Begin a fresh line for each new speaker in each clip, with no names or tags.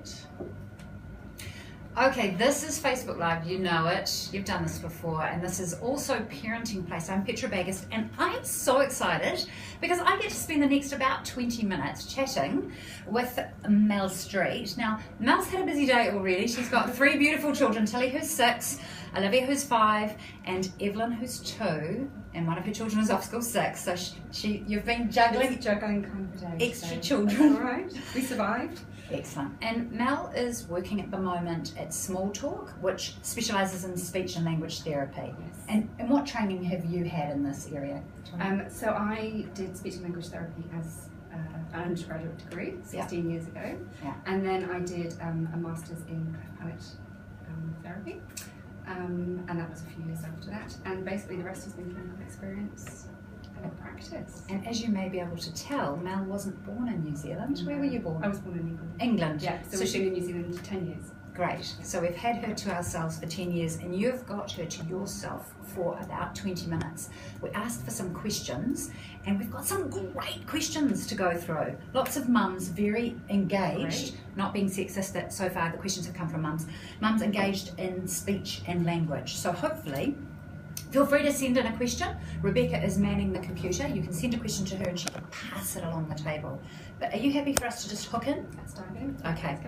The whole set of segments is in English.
Street. Okay, this is Facebook Live, you know it, you've done this before, and this is also Parenting Place. I'm Petra Bagust, and I'm so excited because I get to spend the next about 20 minutes chatting with Mel Street. Now, Mel's had a busy day already. She's got 3 beautiful children, Tilly who's 6, Olivia who's 5, and Evelyn who's 2, and one of her children is off school 6, so you've been juggling
kind of a day,
extra children.
All right, we survived.
Excellent. And Mel is working at the moment at Small Talk, which specialises in speech and language therapy.
Yes.
And what training have you had in this area?
So I did speech and language therapy as an undergraduate degree 16 years ago.
Yeah.
And then I did a master's in cleft palate therapy. And that was a few years after that. And basically the rest has been clinical experience and practice.
And as you may be able to tell, Mel wasn't born in New Zealand. Where were you born?
I was born in England.
England.
Yeah, so we've been in New Zealand for 10 years.
Great. So we've had her to ourselves for 10 years, and you've got her to yourself for about 20 minutes. We asked for some questions, and we've got some great questions to go through. Lots of mums very engaged, not being sexist, that so far the questions have come from mums. Mums engaged in speech and language. So hopefully, feel free to send in a question. Rebecca is manning the computer. You can send a question to her and she can pass it along the table. But are you happy for us to just hook in?
Let's dive in.
Okay.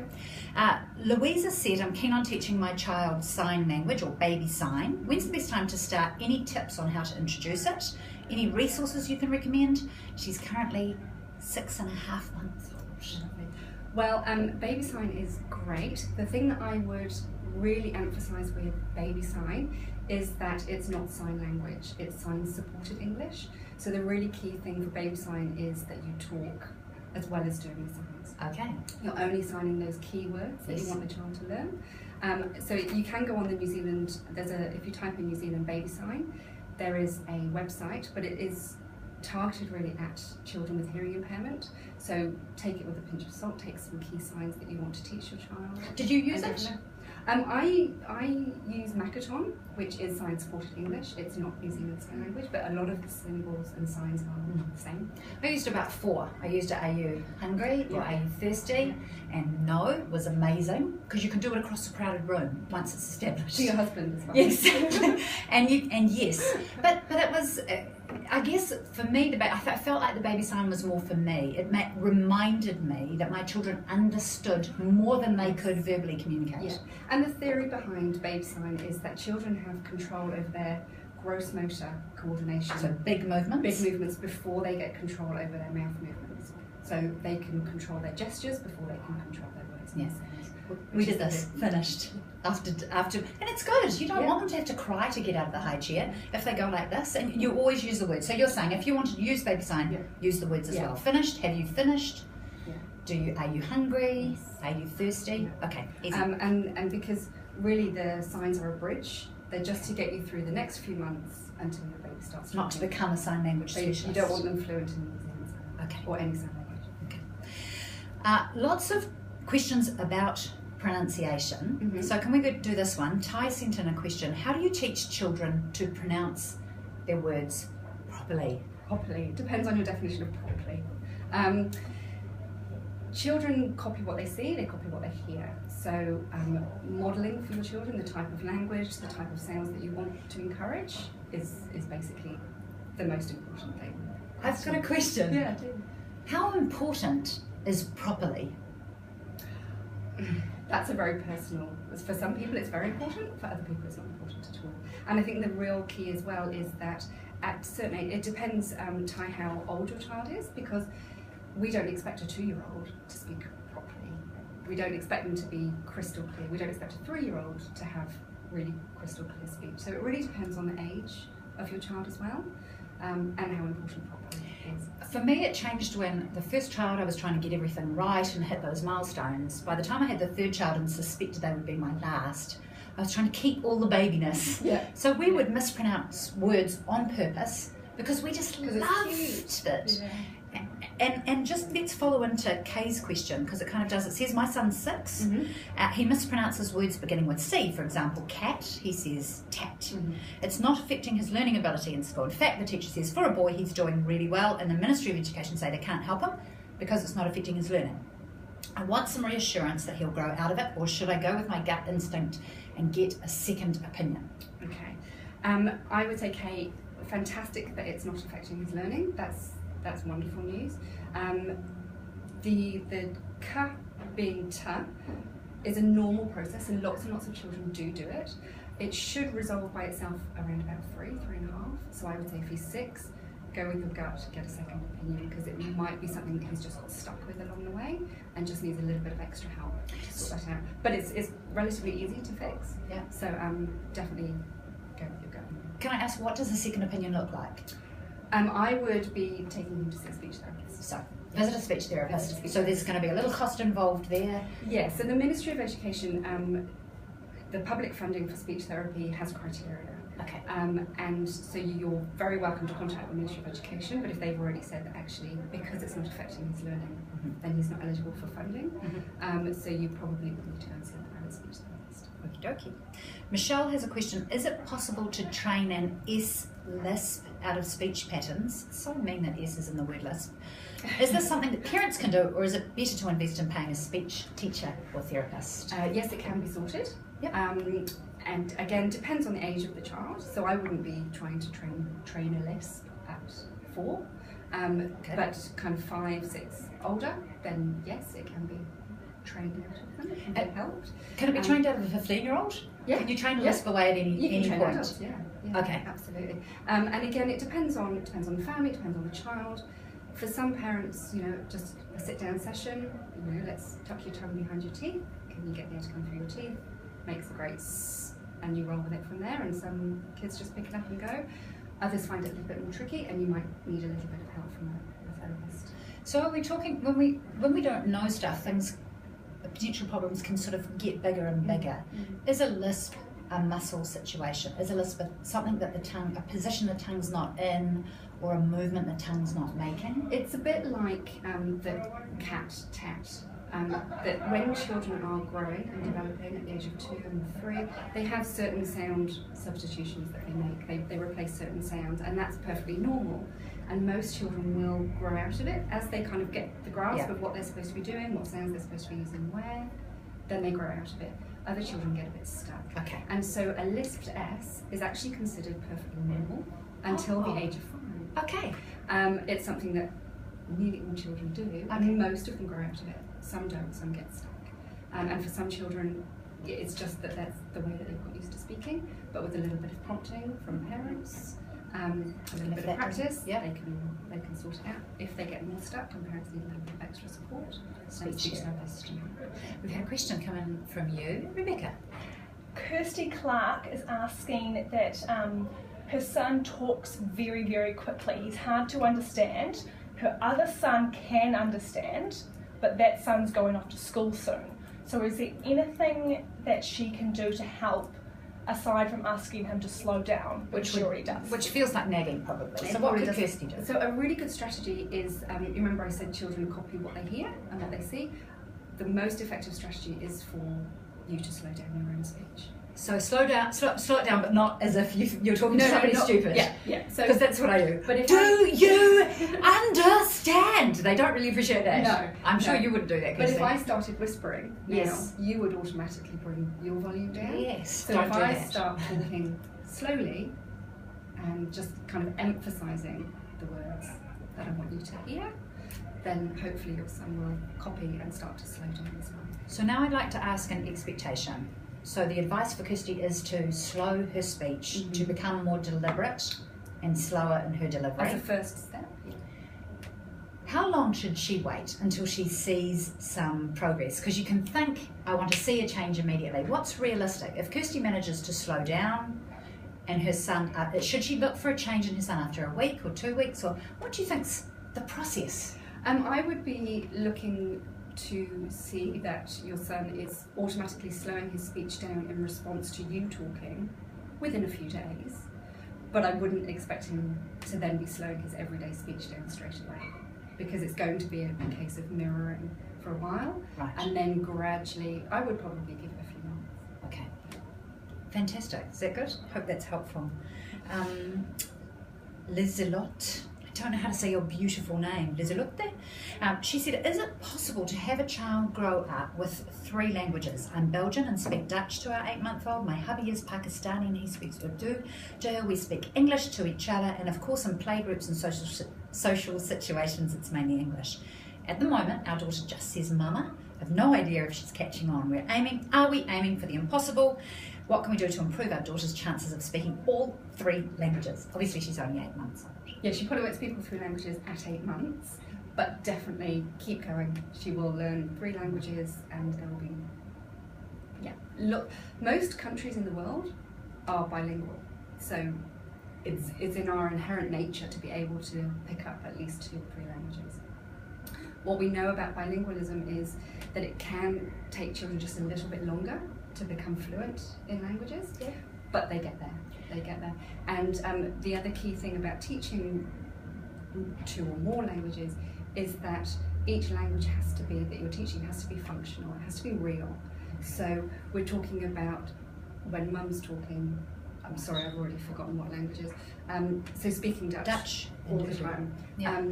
Louisa said, I'm keen on teaching my child sign language or baby sign. When's the best time to start? Any tips on how to introduce it? Any resources you can recommend? She's currently 6.5 months old.
Well, baby sign is great. The thing that I would really emphasise with baby sign is that it's not sign language, it's sign supported English. So the really key thing for baby sign is that you talk as well as doing the signs.
Okay.
You're only signing those key words that you want the child to learn. So you can go on the New Zealand, if you type in New Zealand baby sign, there is a website, but it is targeted really at children with hearing impairment. So take it with a pinch of salt, take some key signs that you want to teach your child.
Did you use it?
I use Makaton, which is sign supported English. It's not New Zealand Sign Language, but a lot of the symbols and signs are the same.
I used about 4. I used it, are you hungry or are you thirsty? And no was amazing because you can do it across a crowded room once it's established.
To your husband as well.
Yes, and yes, but it was. I guess for me, I felt like the baby sign was more for me. It reminded me that my children understood more than they could verbally communicate.
Yeah. And the theory behind baby sign is that children have control over their gross motor coordination.
So big movements?
Big movements before they get control over their mouth movements. So they can control their gestures before they can control their words.
Yes. We did this, finished, after, and it's good. You don't want them to have to cry to get out of the high chair if they go like this, and you always use the words. So you're saying if you want to use baby sign, use the words as well. Finished, have you finished? Yeah. Are you hungry? Yes. Are you thirsty? Yeah. Okay, easy.
And because really the signs are a bridge, they're just to get you through the next few months until your baby starts talking.
Not to become a sign language specialist.
You don't want them fluent in New Zealand or any sign language.
Okay. Lots of questions about pronunciation. So can we do this one? Ty sent in a question. How do you teach children to pronounce their words properly?
Properly. Depends on your definition of properly. Children copy what they see, they copy what they hear. So modelling for your children the type of language, the type of sounds that you want to encourage is basically the most important thing.
I've got a question.
Yeah, I do.
How important is properly?
That's a very personal. For some people it's very important, for other people it's not important at all. And I think the real key as well is that at a certain age, it depends, Ty, how old your child is, because we don't expect a 2-year-old to speak properly. We don't expect them to be crystal clear. We don't expect a 3-year-old to have really crystal clear speech. So it really depends on the age of your child as well, and how important properly is.
For me, it changed when the first child, I was trying to get everything right and hit those milestones. By the time I had the 3rd child and suspected they would be my last, I was trying to keep all the babiness. Yeah. So we would mispronounce words on purpose because we just loved it. Yeah. And just let's follow into Kay's question because it kind of does. It says, my son's 6. He mispronounces words beginning with C. For example, cat, he says tat. It's not affecting his learning ability in school. In fact, the teacher says for a boy he's doing really well, and the Ministry of Education say they can't help him because it's not affecting his learning. I want some reassurance that he'll grow out of it, or should I go with my gut instinct and get a second opinion?
Okay. I would say, Kate, fantastic that it's not affecting his learning. That's wonderful news. The ka being ta is a normal process, and lots of children do it. It should resolve by itself around about 3.5. So I would say if he's 6, go with your gut, get a second opinion, because it might be something that he's just got stuck with along the way and just needs a little bit of extra help to sort that out. But it's relatively easy to fix.
Yeah.
So definitely go with your gut.
Can I ask, what does a second opinion look like?
I would be taking him to see a speech therapist.
So, visit a speech therapist. So there's going to be a little cost involved there.
Yeah, so the Ministry of Education, the public funding for speech therapy has criteria.
Okay.
And so you're very welcome to contact the Ministry of Education, but if they've already said that actually, because it's not affecting his learning, then he's not eligible for funding. So you probably would need to go and see a private speech therapist.
Okie dokie. Michelle has a question. Is it possible to train an S-lisp out of speech patterns? It's so mean that S is in the word lisp. Is this something that parents can do, or is it better to invest in paying a speech teacher or therapist?
Yes, it can be sorted.
Yep.
And again, depends on the age of the child. So I wouldn't be trying to train a lisp at 4.
Okay.
But kind of 5, 6 older, then yes, it can be trained out of them. It can get helped.
Can it be trained out of a 15-year-old?
Yeah.
Can you train a lisp away at any point?
Adults, yeah,
Okay.
Absolutely. And again, it depends on the family, it depends on the child. For some parents, just a sit-down session, let's tuck your tongue behind your teeth. Can you get the air to come through your teeth? Makes a great s, and you roll with it from there. And some kids just pick it up and go. Others find it a little bit more tricky, and you might need a little bit of help from a therapist.
So are we talking, when we don't know stuff, potential problems can sort of get bigger and bigger. Is a lisp a muscle situation? Is a lisp something that a position the tongue's not in, or a movement the tongue's not making?
It's a bit like the cat-tat. That when children are growing and developing at the age of 2 and 3, they have certain sound substitutions that they make. They replace certain sounds, and that's perfectly normal. And most children will grow out of it as they kind of get the grasp of what they're supposed to be doing, what sounds they're supposed to be using where, then they grow out of it. Other children get a bit stuck.
Okay.
And so a lisped S is actually considered perfectly normal until the age of 5.
Okay.
It's something that nearly all children do, and most of them grow out of it. Some don't, some get stuck. And for some children, it's just that that's the way that they've got used to speaking, but with a little bit of prompting from parents, with a little bit of practice, they can sort it out. If they get more stuck and parents need a little bit of extra support, speech therapist.
We've had a question come in from you, Rebecca.
Kirsty Clark is asking that her son talks very, very quickly. He's hard to understand. Her other son can understand, but that son's going off to school soon. So is there anything that she can do to help, aside from asking him to slow down, which she already does?
Which feels like nagging, probably. So what could Kirsty do?
So a really good strategy is, you remember I said children copy what they hear and what they see? The most effective strategy is for you to slow down your own speech.
So slow it down, but not as if you're talking to somebody stupid.
Yeah. So
because that's what I do.
But if
you understand? They don't really appreciate that.
No,
I'm sure you wouldn't do that.
But if I started whispering, you would automatically bring your volume down.
Yes.
So if I start talking slowly and just kind of emphasising the words that I want you to hear, then hopefully your son will copy and start to slow down as well.
So now I'd like to ask an expectation. So the advice for Kirsty is to slow her speech, to become more deliberate and slower in her delivery.
As a first step.
How long should she wait until she sees some progress? Because you can think, I want to see a change immediately. What's realistic? If Kirsty manages to slow down and her son, should she look for a change in her son after a week or 2 weeks? Or what do you think's the process?
I would be looking to see that your son is automatically slowing his speech down in response to you talking within a few days, but I wouldn't expect him to then be slowing his everyday speech down straight away, because it's going to be a case of mirroring for a while, and then gradually, I would probably give it a few months.
Okay, fantastic. Is that good? Hope that's helpful. Lizelot don't know how to say your beautiful name. Does it look there? She said, is it possible to have a child grow up with 3 languages? I'm Belgian and speak Dutch to our 8-month-old. My hubby is Pakistani and he speaks Urdu. We speak English to each other, and of course in playgroups and social situations it's mainly English. At the moment, our daughter just says mama. I have no idea if she's catching on. Are we aiming for the impossible? What can we do to improve our daughter's chances of speaking all 3 languages? Obviously, she's only 8 months old.
Yeah, she probably won't speak all 3 languages at 8 months, but definitely keep going. She will learn 3 languages, and there will be, look, most countries in the world are bilingual, so it's in our inherent nature to be able to pick up at least 2 or 3 languages. What we know about bilingualism is that it can take children just a little bit longer to become fluent in languages, but they get there. And the other key thing about teaching 2 or more languages is that each language that you're teaching has to be functional, it has to be real. So we're talking about, when mum's talking, I'm sorry, I've already forgotten what languages, so speaking Dutch all the time.
Yeah.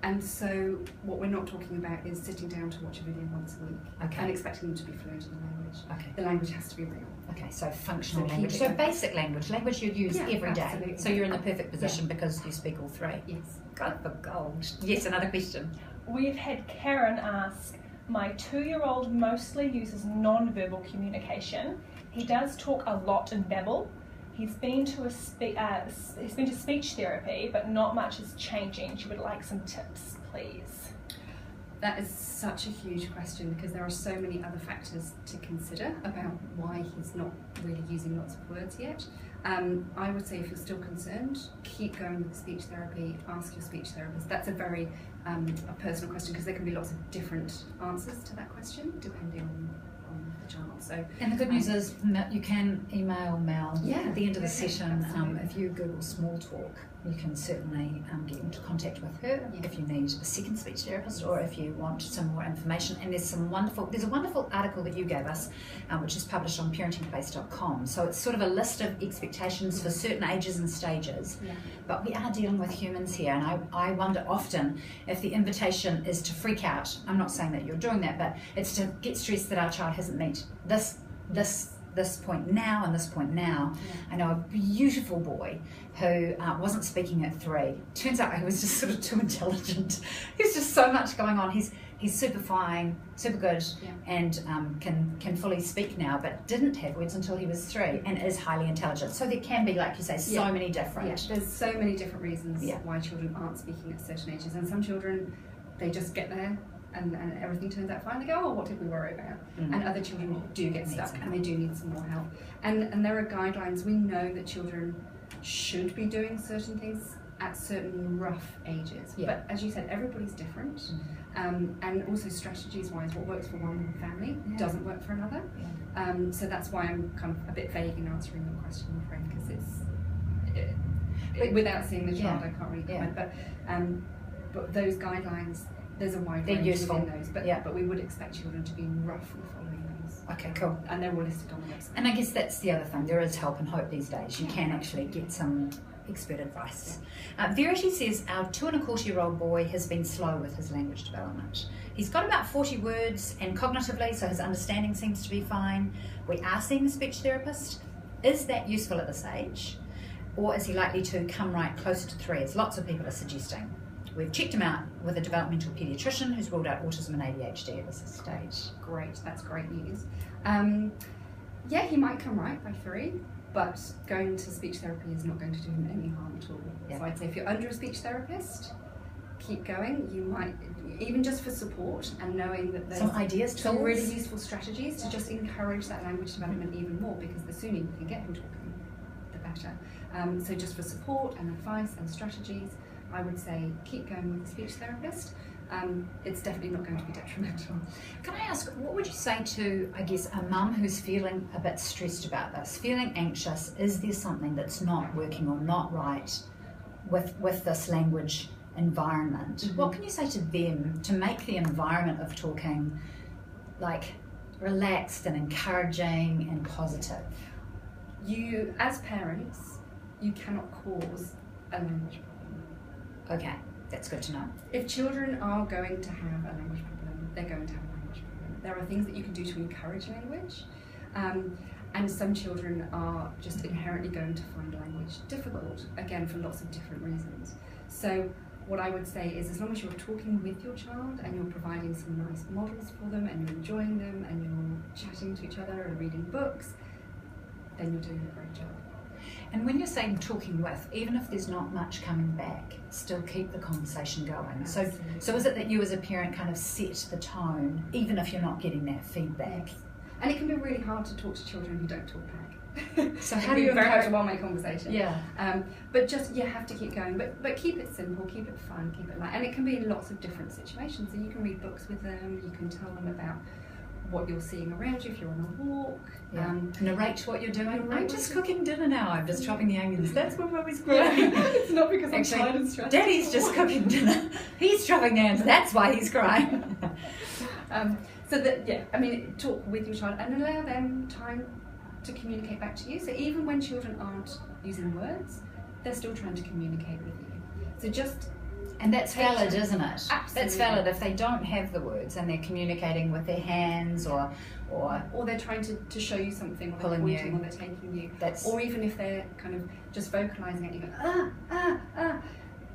And so what we're not talking about is sitting down to watch a video once a week and expecting them to be fluent in the language.
Okay.
The language has to be real.
Okay, so functional language. So basic language you'd use every day.
Absolutely.
So you're in the perfect position because you speak all 3.
Yes.
God for gold. Yes, another question.
We've had Karen ask, my 2-year-old mostly uses non-verbal communication. He does talk a lot in babble. He's been to speech therapy, but not much is changing. She would like some tips, please.
That is such a huge question because there are so many other factors to consider about why he's not really using lots of words yet. I would say if you're still concerned, keep going with speech therapy, ask your speech therapist. That's a very a personal question because there can be lots of different answers to that question depending on the child. So,
and the good news is you can email Mel at the end of the session. If you Google small talk, you can certainly get into contact with her if you need a second speech therapist or if you want some more information. And there's a wonderful article that you gave us, which is published on parentingplace.com. So it's sort of a list of expectations for certain ages and stages. Yeah. But we are dealing with humans here, and I wonder often if the invitation is to freak out. I'm not saying that you're doing that, but it's to get stressed that our child hasn't met this point now and this point now. Yeah. I know a beautiful boy who wasn't speaking at 3. Turns out he was just sort of too intelligent. There's just so much going on. He's super fine, super good, and can fully speak now, but didn't have words until he was 3 and is highly intelligent. So there can be, like you say, so many different.
Yeah, there's so many different reasons why children aren't speaking at certain ages, and some children, they just get there and everything turns out fine. They go, oh, what did we worry about? And other children do get stuck and they do need some more help. And there are guidelines. We know that children should be doing certain things at certain rough ages. Yeah. But as you said, everybody's different. And also strategies wise, what works for one family doesn't work for another. Yeah. So that's why I'm kind of a bit vague in answering your question, I'm afraid, because it's without seeing the child, I can't really comment. But those guidelines, there's a wide range within those, but we would expect children to be roughly following those.
Okay, cool.
And they're all listed on the website.
And I guess that's the other thing, there is help and hope these days. You can actually get some expert advice. Verity says, our 2.25-year-old boy has been slow with his language development. He's got about 40 words and cognitively, so his understanding seems to be fine. We are seeing a speech therapist. Is that useful at this age? Or is he likely to come right closer to 3, as lots of people are suggesting? We've checked him out with a developmental paediatrician who's ruled out autism and ADHD at this stage.
Great, that's great news. He might come right by 3, but going to speech therapy is not going to do him any harm at all. Yeah. So I'd say if you're under a speech therapist, keep going. You might, even just for support and knowing that there's
some ideas,
some really useful strategies to just encourage that language development even more, because the sooner you can get him talking, the better. So just for support and advice and strategies, I would say keep going with the speech therapist. It's definitely not going to be detrimental.
Can I ask, what would you say to, I guess, a mum who's feeling a bit stressed about this, feeling anxious? Is there something that's not working or not right with this language environment? Mm-hmm. What can you say to them to make the environment of talking like relaxed and encouraging and positive?
You, as parents, you cannot cause a language problem.
Okay, that's good to know.
If children are going to have a language problem, they're going to have a language problem. There are things that you can do to encourage language, and some children are just inherently going to find language difficult, again, for lots of different reasons. So what I would say is, as long as you're talking with your child and you're providing some nice models for them and you're enjoying them and you're chatting to each other and reading books, then you're doing a great job.
And when you're saying talking with, even if there's not much coming back, still keep the conversation going. So is it that you as a parent kind of set the tone, even if you're not getting that feedback?
Yes. And it can be really hard to talk to children who don't talk back.
So how do you
very much a
encourage
one-way conversation?
Yeah.
But just, you have to keep going. But keep it simple, keep it fun, keep it light. And it can be in lots of different situations. So you can read books with them, you can tell them about what you're seeing around you if you're on a walk.
Yeah. Narrate what you're doing.
Narrate
I'm just cooking dinner now. I'm just chopping the onions. That's what Mummy's great.
It's not because I'm tired and stressed.
Daddy's just cooking dinner. He's chopping the onions. That's why he's crying.
So that, yeah, I mean, talk with your child and allow them time to communicate back to you. So even when children aren't using words, they're still trying to communicate with you. So just...
And that's valid, isn't it?
Absolutely.
That's valid if they don't have the words and they're communicating with their hands or
they're trying to show you something, or
pulling
they're pointing,
you.
or they're taking you.
That's...
Or even if they're kind of just vocalising at you,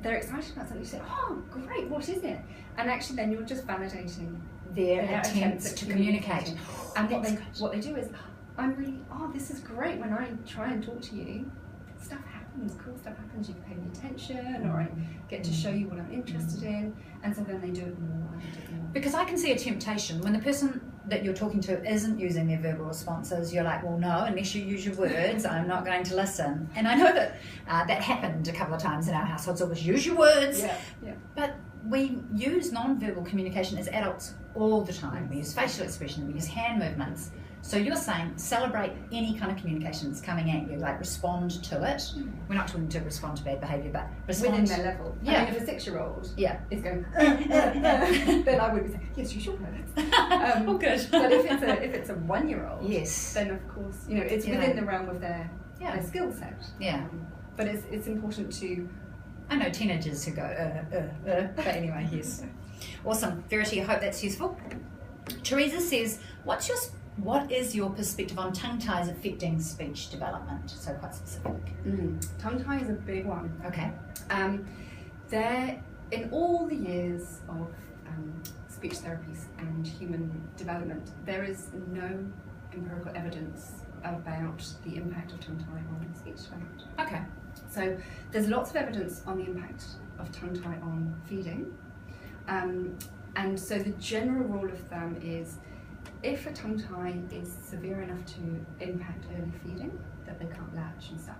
they're excited about something, you say, oh, great, what is it? And actually then you're just validating
their attempts to communicate.
And what they do is, this is great. When I try and talk to you, stuff happens, cool stuff happens, you pay me attention, or I get to show you what I'm interested in, and so then they do it more and do it more.
Because I can see a temptation when the person that you're talking to isn't using their verbal responses, you're like, well, no, unless you use your words, I'm not going to listen. And I know that that happened a couple of times in our households, always use your words.
Yeah.
But we use non-verbal communication as adults all the time. We use facial expression, we use hand movements. So you're saying celebrate any kind of communication that's coming at you, like respond to it. We're not talking to respond to bad behaviour, but respond
within their level.
Yeah.
I mean, if a 6-year-old is going, then I would be saying, yes, you should know that.
Oh, good.
But if it's a 1-year-old,
yes,
then of course, it's within the realm of their skill set.
Yeah.
But it's important to...
I know teenagers who go, but anyway, yes. Awesome. Verity, I hope that's useful. Teresa says, what is your perspective on tongue ties affecting speech development? So quite specific.
Tongue tie is a big one.
Okay.
In all the years of speech therapies and human development, there is no empirical evidence about the impact of tongue tie on speech development.
Okay.
So there's lots of evidence on the impact of tongue tie on feeding. And so the general rule of thumb is, if a tongue tie is severe enough to impact early feeding, that they can't latch and stuff,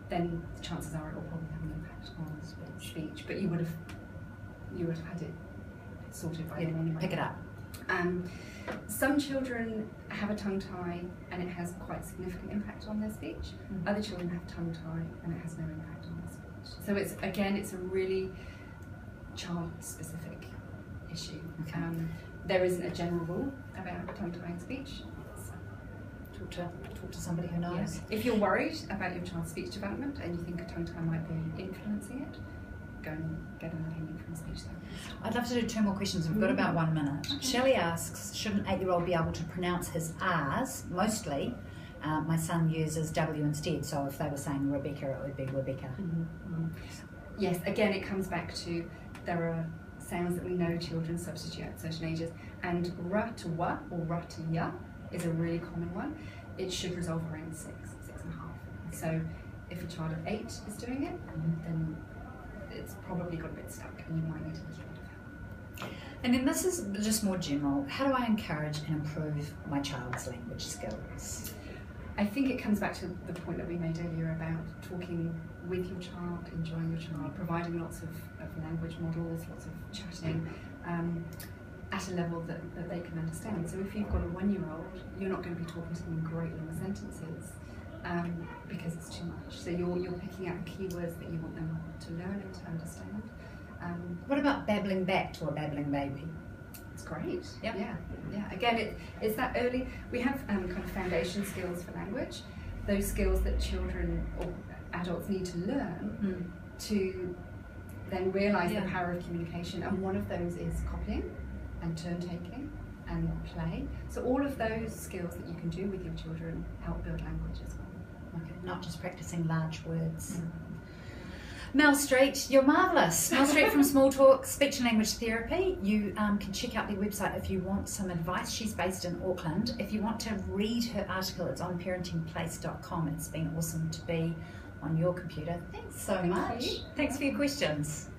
then the chances are it will probably have an impact on speech. But you would have had it sorted by then anyway.
Pick it up.
Some children have a tongue tie and it has quite significant impact on their speech. Other children have tongue tie and it has no impact on their speech. So it's a really child-specific issue.
Okay.
There isn't a general rule about tongue tie in speech.
So talk to somebody who knows.
Yes. If you're worried about your child's speech development and you think a tongue tie might be influencing it, go and get an opinion from a speech therapist.
I'd love to do 2 more questions. We've got about 1 minute. Okay. Shelley asks, should an 8-year-old be able to pronounce his R's? Mostly, my son uses W instead, so if they were saying Rebecca, it would be Rebecca.
Yes, again, it comes back to there are sounds that we know children substitute at certain ages, and ra to wa or ra to ya is a really common one. It should resolve around 6 and a half. So if a child of 8 is doing it, then it's probably got a bit stuck and you might need a little bit of help.
And then this is just more general. How do I encourage and improve my child's language skills?
I think it comes back to the point that we made earlier about talking with your child, enjoying your child, providing lots of language models, lots of chatting at a level that they can understand. So if you've got a 1-year-old, you're not going to be talking to them in great long sentences because it's too much. So you're picking out keywords that you want them to learn and to understand.
What about babbling back to a babbling baby?
It's great.
Yeah.
Again, it's that early. We have kind of foundation skills for language, those skills that children or adults need to learn to then realise the power of communication, and one of those is copying and turn taking and play. So all of those skills that you can do with your children help build language as well.
Okay, not just practicing large words. Mel Street, you're marvellous. Mel Street from Small Talk Speech and Language Therapy. You can check out their website if you want some advice. She's based in Auckland. If you want to read her article, it's on parentingplace.com. It's been awesome to be on your computer. Thanks so much. Thanks for your questions.